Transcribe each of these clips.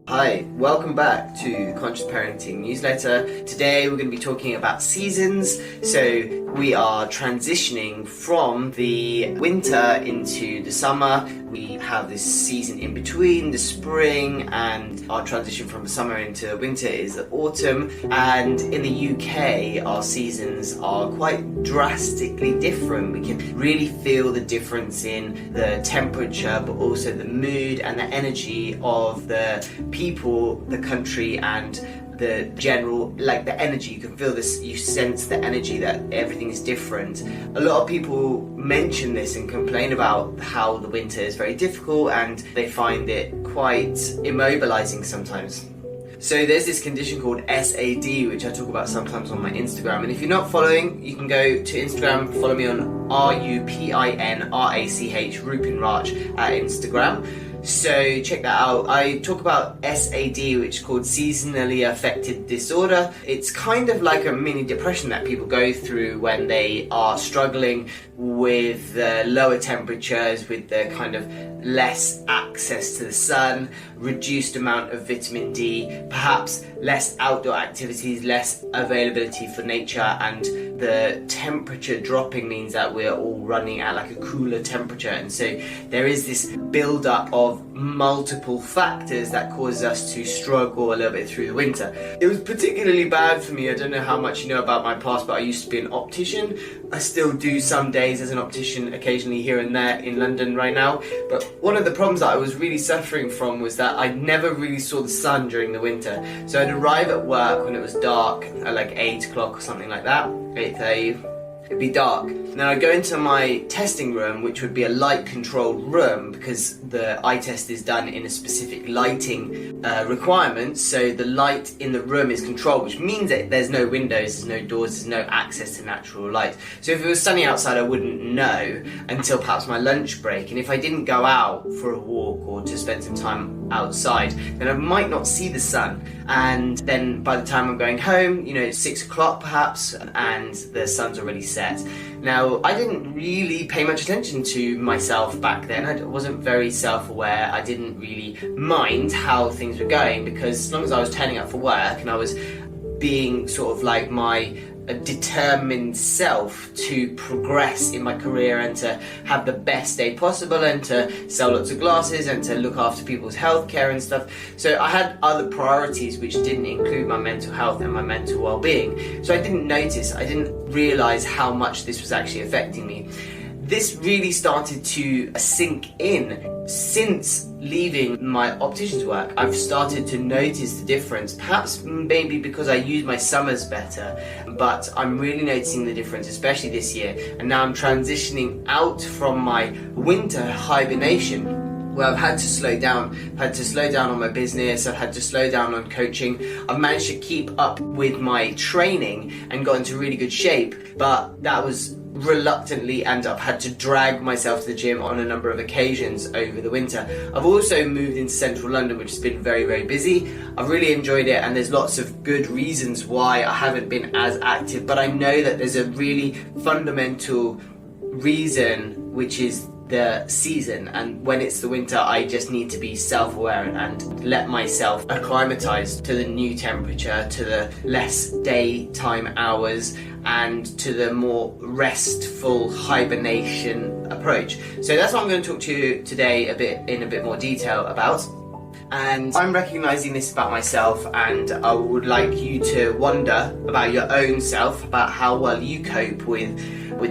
Hi, welcome back to Conscious Parenting Newsletter. Today we're going to be talking about seasons. So we are transitioning from the winter into the summer. We have this season in between, the spring, and our transition from summer into winter is the autumn. And in the UK, our seasons are quite drastically different. We can really feel the difference in the temperature, but also the mood and the energy of the people, the country, and the general, like the energy. You can feel this, you sense the energy that everything is different. A lot of people mention this and complain about how the winter is very difficult and they find it quite immobilizing sometimes. So there's this condition called SAD, which I talk about sometimes on my Instagram. And if you're not following, you can go to Instagram, follow me on RUPINRACH, Rupin Rach at Instagram. So check that out. I talk about SAD, which is called seasonally affected disorder. It's kind of like a mini depression that people go through when they are struggling with the lower temperatures, with the kind of less access to the sun, reduced amount of vitamin D, perhaps less outdoor activities, less availability for nature, and the temperature dropping means that we're all running at like a cooler temperature. And so there is this build-up of multiple factors that causes us to struggle a little bit through the winter. It was particularly bad for me. I don't know how much you know about my past, but I used to be an optician. I still do some days as an optician, occasionally here and there in London right now. But one of the problems that I was really suffering from was that I never really saw the sun during the winter. So I'd arrive at work when it was dark at like 8 o'clock or something like that, 8:30. It'd be dark. And then I'd go into my testing room, which would be a light controlled room because the eye test is done in a specific lighting requirement. So the light in the room is controlled, which means that there's no windows, there's no doors, there's no access to natural light. So if it was sunny outside, I wouldn't know until perhaps my lunch break. And if I didn't go out for a walk or to spend some time outside, then I might not see the sun. And then by the time I'm going home, it's 6 o'clock perhaps, and the sun's already set. Now, I didn't really pay much attention to myself back then. I wasn't very self-aware. I didn't really mind how things were going because as long as I was turning up for work and I was being sort of like my determined self to progress in my career and to have the best day possible and to sell lots of glasses and to look after people's healthcare and stuff. So I had other priorities which didn't include my mental health and my mental well-being. So I didn't notice, I didn't realize how much this was actually affecting me. This really started to sink in since leaving my optician's work. I've started to notice the difference, perhaps maybe because I use my summers better, but I'm really noticing the difference, especially this year. And now I'm transitioning out from my winter hibernation, where I've had to slow down. I've had to slow down on my business, I've had to slow down on coaching. I've managed to keep up with my training and got into really good shape, but that was reluctantly, and I've had to drag myself to the gym on a number of occasions over the winter. I've also moved into central London, which has been very, very busy. I've really enjoyed it, and there's lots of good reasons why I haven't been as active, but I know that there's a really fundamental reason, which is the season. And when it's the winter, I just need to be self-aware and let myself acclimatize to the new temperature, to the less daytime hours, and to the more restful hibernation approach. So that's what I'm going to talk to you today in a bit more detail about. And I'm recognizing this about myself, and I would like you to wonder about your own self, about how well you cope with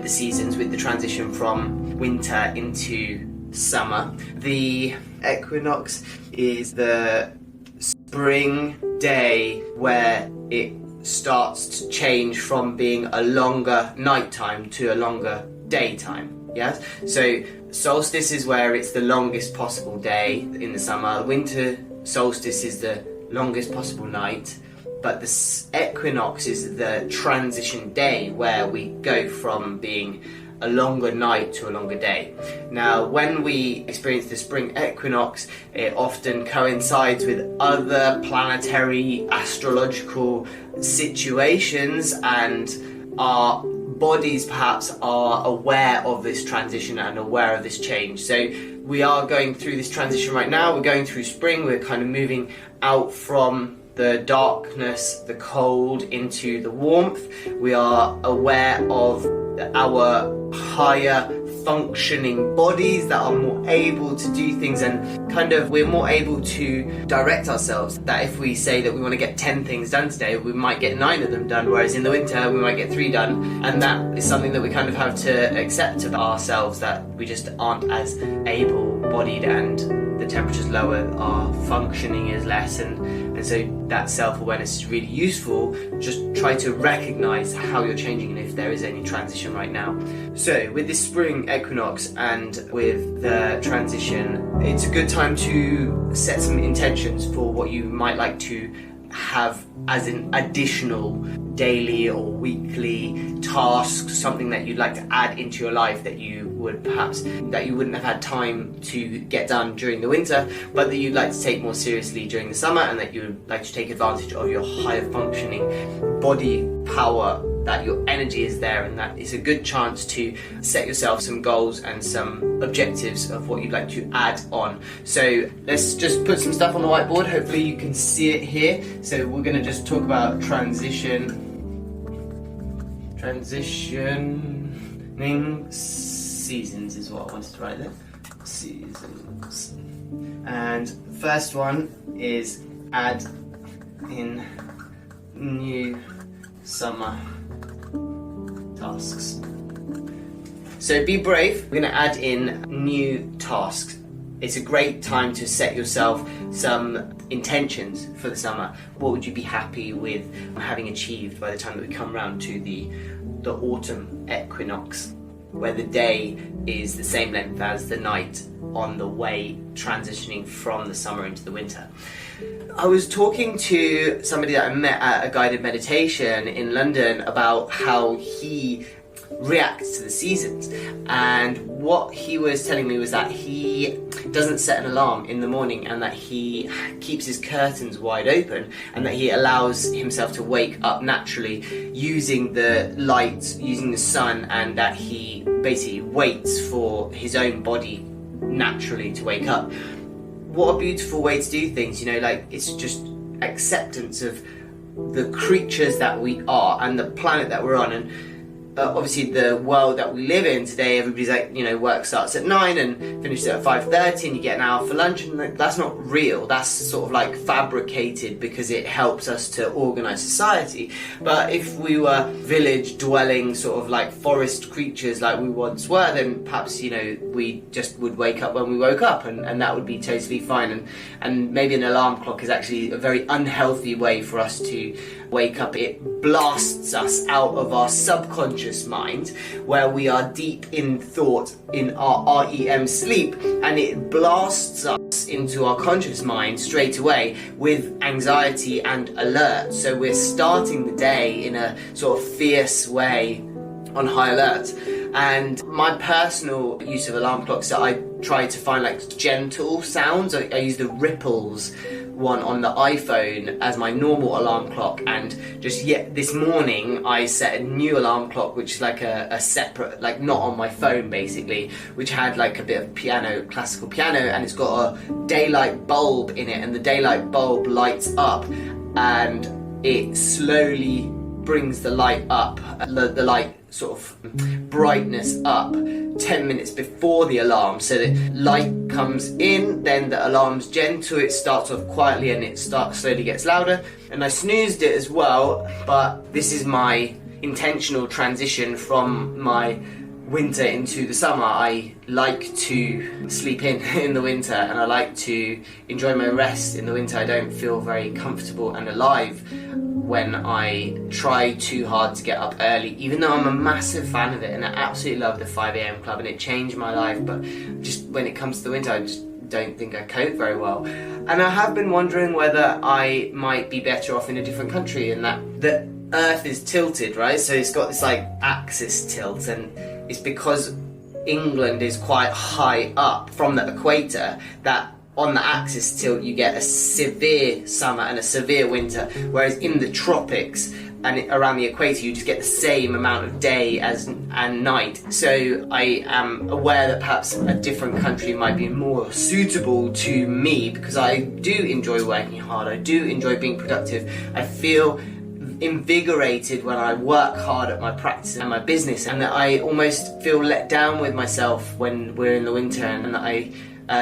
the seasons, with the transition from winter into summer. The equinox is the spring day where it starts to change from being a longer nighttime to a longer daytime. Yes? So solstice is where it's the longest possible day in the summer. Winter solstice is the longest possible night. But the equinox is the transition day where we go from being a longer night to a longer day. Now, when we experience the spring equinox, it often coincides with other planetary astrological situations, and our bodies perhaps are aware of this transition and aware of this change. So we are going through this transition right now. We're going through spring. We're kind of moving out from the darkness, the cold, into the warmth. We are aware of our higher functioning bodies that are more able to do things, and kind of we're more able to direct ourselves. That if we say that we want to get 10 things done today, we might get 9 of them done, whereas in the winter we might get 3 done. And that is something that we kind of have to accept of ourselves, that we just aren't as able-bodied, and the temperature's lower, our functioning is less, and so that self-awareness is really useful. Just try to recognize how you're changing and if there is any transition right now. So with this spring equinox and with the transition, it's a good time to set some intentions for what you might like to have as an additional daily or weekly task, something that you'd like to add into your life that you wouldn't have had time to get done during the winter, but that you'd like to take more seriously during the summer, and that you'd like to take advantage of your higher functioning body power, that your energy is there, and that it's a good chance to set yourself some goals and some objectives of what you'd like to add on. So let's just put some stuff on the whiteboard. Hopefully you can see it here. So we're going to just talk about transitioning seasons is what I wanted to write there. Seasons. And first one is add in new summer tasks. So be brave. We're going to add in new tasks. It's a great time to set yourself some intentions for the summer. What would you be happy with having achieved by the time that we come round to the autumn equinox, where the day is the same length as the night on the way transitioning from the summer into the winter. I was talking to somebody that I met at a guided meditation in London about how he reacts to the seasons, and what he was telling me was that he doesn't set an alarm in the morning, and that he keeps his curtains wide open, and that he allows himself to wake up naturally using the light, using the sun, and that he basically waits for his own body naturally to wake up. What a beautiful way to do things, you know, like it's just acceptance of the creatures that we are and the planet that we're on. And obviously the world that we live in today, everybody's like, you know, work starts at 9 and finishes at 5:30 and you get an hour for lunch, and that's not real. That's sort of like fabricated because it helps us to organise society. But if we were village dwelling, sort of like forest creatures like we once were, then perhaps, you know, we just would wake up when we woke up, and that would be totally fine. And maybe an alarm clock is actually a very unhealthy way for us to wake up. It blasts us out of our subconscious mind, where we are deep in thought, in our REM sleep, and it blasts us into our conscious mind straight away with anxiety and alert. So we're starting the day in a sort of fierce way, on high alert. And my personal use of alarm clocks, that I try to find like gentle sounds. I use the Ripples one on the iPhone as my normal alarm clock, and just this morning I set a new alarm clock, which is like a separate, like not on my phone basically, which had like a bit of piano, classical piano, and it's got a daylight bulb in it, and the daylight bulb lights up and it slowly brings the light up, the light sort of brightness up 10 minutes before the alarm, so that light comes in, then the alarm's gentle, it starts off quietly and it slowly gets louder. And I snoozed it as well, but this is my intentional transition from my winter into the summer. I like to sleep in the winter, and I like to enjoy my rest in the winter. I don't feel very comfortable and alive when I try too hard to get up early, even though I'm a massive fan of it and I absolutely love the 5 a.m. club and it changed my life. But just when it comes to the winter, I just don't think I cope very well. And I have been wondering whether I might be better off in a different country, and that the Earth is tilted, right? So it's got this like axis tilt, and it's because England is quite high up from the equator that on the axis tilt you get a severe summer and a severe winter, whereas in the tropics and around the equator you just get the same amount of day and night. So I am aware that perhaps a different country might be more suitable to me, because I do enjoy working hard, I do enjoy being productive, I feel invigorated when I work hard at my practice and my business, and that I almost feel let down with myself when we're in the winter, and that I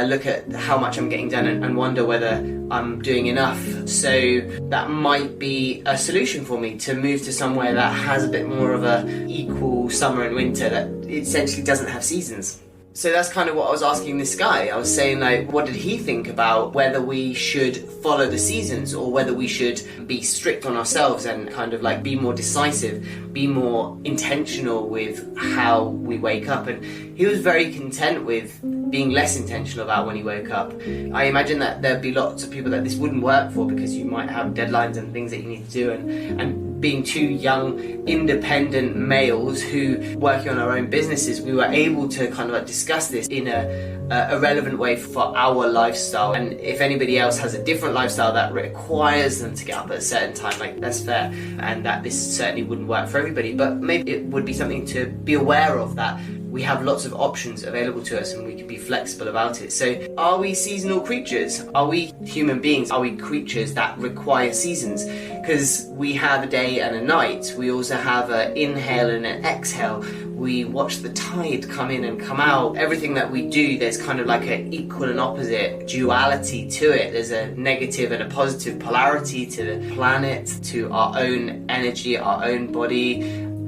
look at how much I'm getting done and wonder whether I'm doing enough. So that might be a solution for me, to move to somewhere that has a bit more of a equal summer and winter, that essentially doesn't have seasons. So that's kind of what I was asking this guy. I was saying, like, what did he think about whether we should follow the seasons, or whether we should be strict on ourselves and kind of like be more decisive, be more intentional with how we wake up. And he was very content with being less intentional about when he woke up. I imagine that there'd be lots of people that this wouldn't work for, because you might have deadlines and things that you need to do, and being two young independent males who working on our own businesses, we were able to kind of like discuss this in a relevant way for our lifestyle. And if anybody else has a different lifestyle that requires them to get up at a certain time, like, that's fair, and that this certainly wouldn't work for everybody, but maybe it would be something to be aware of, that we have lots of options available to us and we can be flexible about it. So are we seasonal creatures? Are we human beings? Are we creatures that require seasons? Because we have a day and a night. We also have an inhale and an exhale. We watch the tide come in and come out. Everything that we do, there's kind of like an equal and opposite duality to it. There's a negative and a positive polarity to the planet, to our own energy, our own body.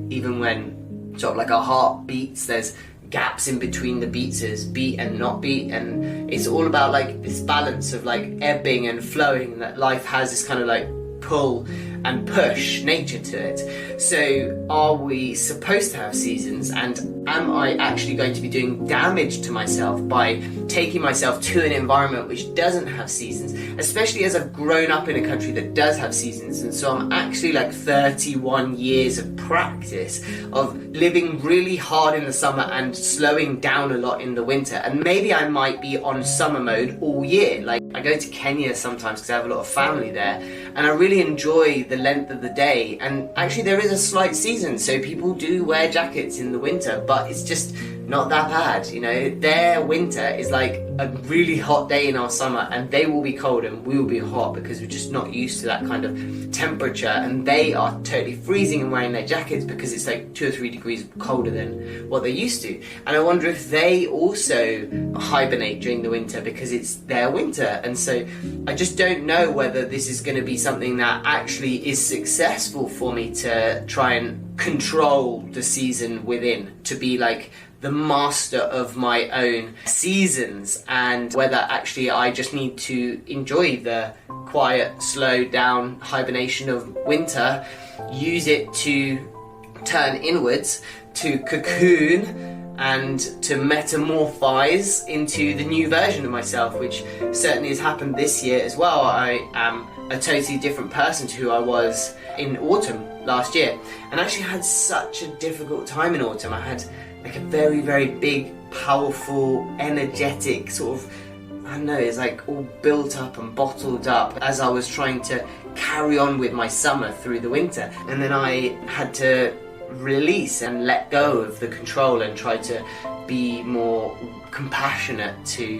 Even when sort of like our heart beats, there's gaps in between the beats, as beat and not beat, and it's all about like this balance of like ebbing and flowing, and that life has this kind of like pull and push nature to it. So are we supposed to have seasons, and am I actually going to be doing damage to myself by taking myself to an environment which doesn't have seasons, especially as I've grown up in a country that does have seasons? And so I'm actually like 31 years of practice of living really hard in the summer and slowing down a lot in the winter, and maybe I might be on summer mode all year. Like, I go to Kenya sometimes because I have a lot of family there, and I really enjoy the length of the day, and actually there is a slight season, so people do wear jackets in the winter, but it's just not that bad, you know. Their winter is like a really hot day in our summer, and they will be cold and we will be hot because we're just not used to that kind of temperature, and they are totally freezing and wearing their jackets because it's like 2 or 3 degrees colder than what they're used to. And I wonder if they also hibernate during the winter because it's their winter. And so I just don't know whether this is going to be something that actually is successful for me to try and control the season within, to be like the master of my own seasons, and whether actually I just need to enjoy the quiet, slow down hibernation of winter, use it to turn inwards, to cocoon, and to metamorphise into the new version of myself, which certainly has happened this year as well. I am a totally different person to who I was in autumn last year, and actually had such a difficult time in autumn. I had like a very, very big, powerful, energetic sort of, I don't know, it's like all built up and bottled up as I was trying to carry on with my summer through the winter. And then I had to release and let go of the control and try to be more compassionate to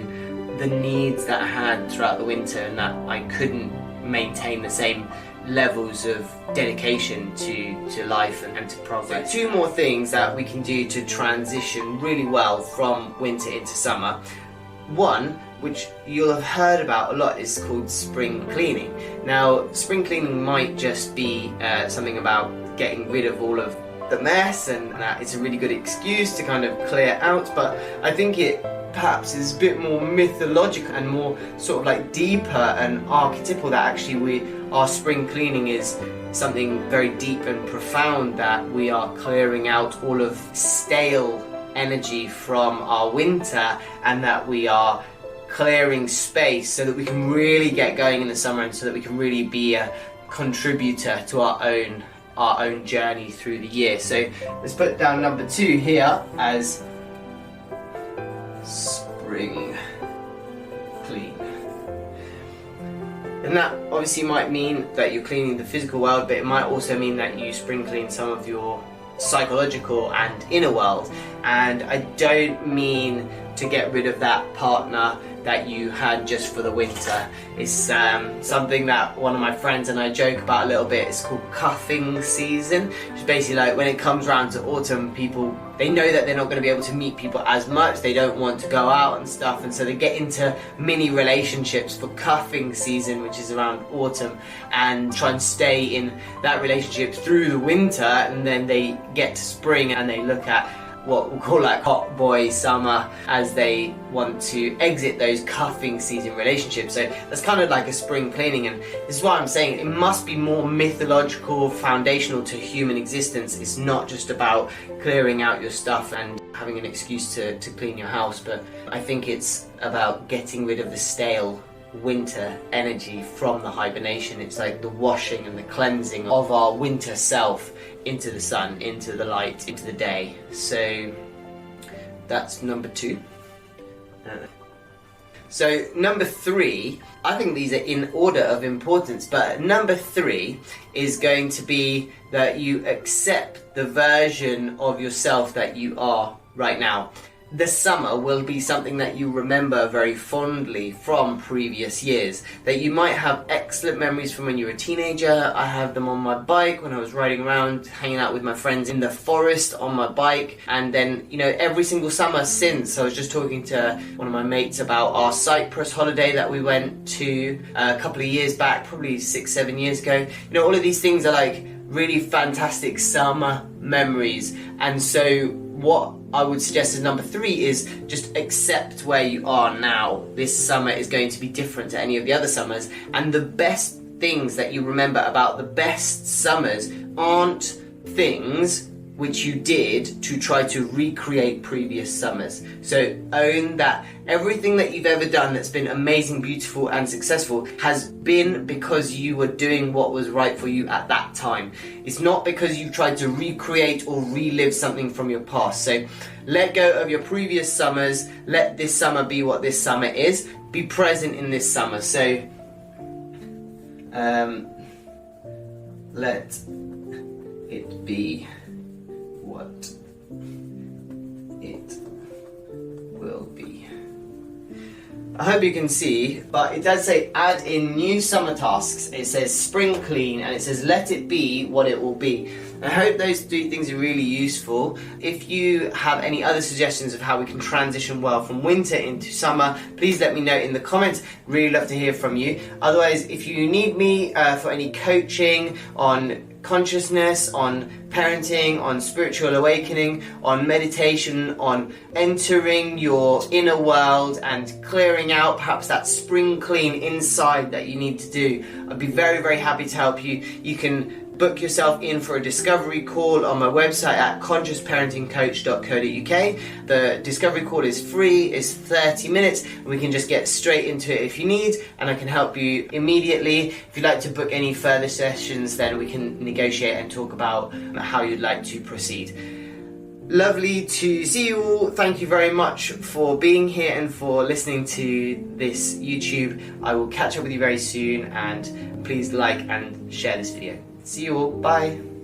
the needs that I had throughout the winter, and that I couldn't maintain the same levels of dedication to life and to progress. So 2 more things that we can do to transition really well from winter into summer. One, which you'll have heard about a lot, is called spring cleaning. Now, spring cleaning might just be something about getting rid of all of the mess, and that it's a really good excuse to kind of clear out, but I think it perhaps is a bit more mythological and more sort of like deeper and archetypal, that actually our spring cleaning is something very deep and profound, that we are clearing out all of stale energy from our winter, and that we are clearing space so that we can really get going in the summer, and so that we can really be a contributor to our own journey through the year. So let's put down number 2 here as spring clean. And that obviously might mean that you're cleaning the physical world, but it might also mean that you spring clean some of your psychological and inner world. And I don't mean to get rid of that partner that you had just for the winter. It's something that one of my friends and I joke about a little bit. It's called cuffing season, which is basically like when it comes around to autumn, people, they know that they're not going to be able to meet people as much, they don't want to go out and stuff, and so they get into mini relationships for cuffing season, which is around autumn, and try and stay in that relationship through the winter, and then they get to spring and they look at what we'll call like hot boy summer as they want to exit those cuffing season relationships. So that's kind of like a spring cleaning, and this is why I'm saying it must be more mythological, foundational to human existence. It's not just about clearing out your stuff and having an excuse to clean your house, but I think it's about getting rid of the stale winter energy from the hibernation. It's like the washing and the cleansing of our winter self into the sun, into the light, into the day. So that's number 2. So number 3, I think these are in order of importance, but number 3 is going to be that you accept the version of yourself that you are right now. The summer will be something that you remember very fondly from previous years, that you might have excellent memories from when you were a teenager. I have them on my bike when I was riding around, hanging out with my friends in the forest on my bike, and then, you know, every single summer since. I was just talking to one of my mates about our Cyprus holiday that we went to a couple of years back, probably 6-7 years ago. You know, all of these things are like really fantastic summer memories, and so what I would suggest as number 3 is just accept where you are now. This summer is going to be different to any of the other summers, and the best things that you remember about the best summers aren't things which you did to try to recreate previous summers. So own that everything that you've ever done that's been amazing, beautiful and successful has been because you were doing what was right for you at that time. It's not because you tried to recreate or relive something from your past. So let go of your previous summers, let this summer be what this summer is, be present in this summer. So let it be what it will be. I hope you can see, but it does say add in new summer tasks. It says spring clean, and it says let it be what it will be. I hope those 2 things are really useful. If you have any other suggestions of how we can transition well from winter into summer, please let me know in the comments. Really love to hear from you. Otherwise, if you need me for any coaching on consciousness, on parenting, on spiritual awakening, on meditation, on entering your inner world and clearing out perhaps that spring clean inside that you need to do, I'd be very, very happy to help you. You can book yourself in for a discovery call on my website at consciousparentingcoach.co.uk. The discovery call is free, it's 30 minutes, and we can just get straight into it if you need, and I can help you immediately. If you'd like to book any further sessions, then we can negotiate and talk about how you'd like to proceed. Lovely to see you all. Thank you very much for being here and for listening to this YouTube. I will catch up with you very soon, and please like and share this video. See you all. Bye.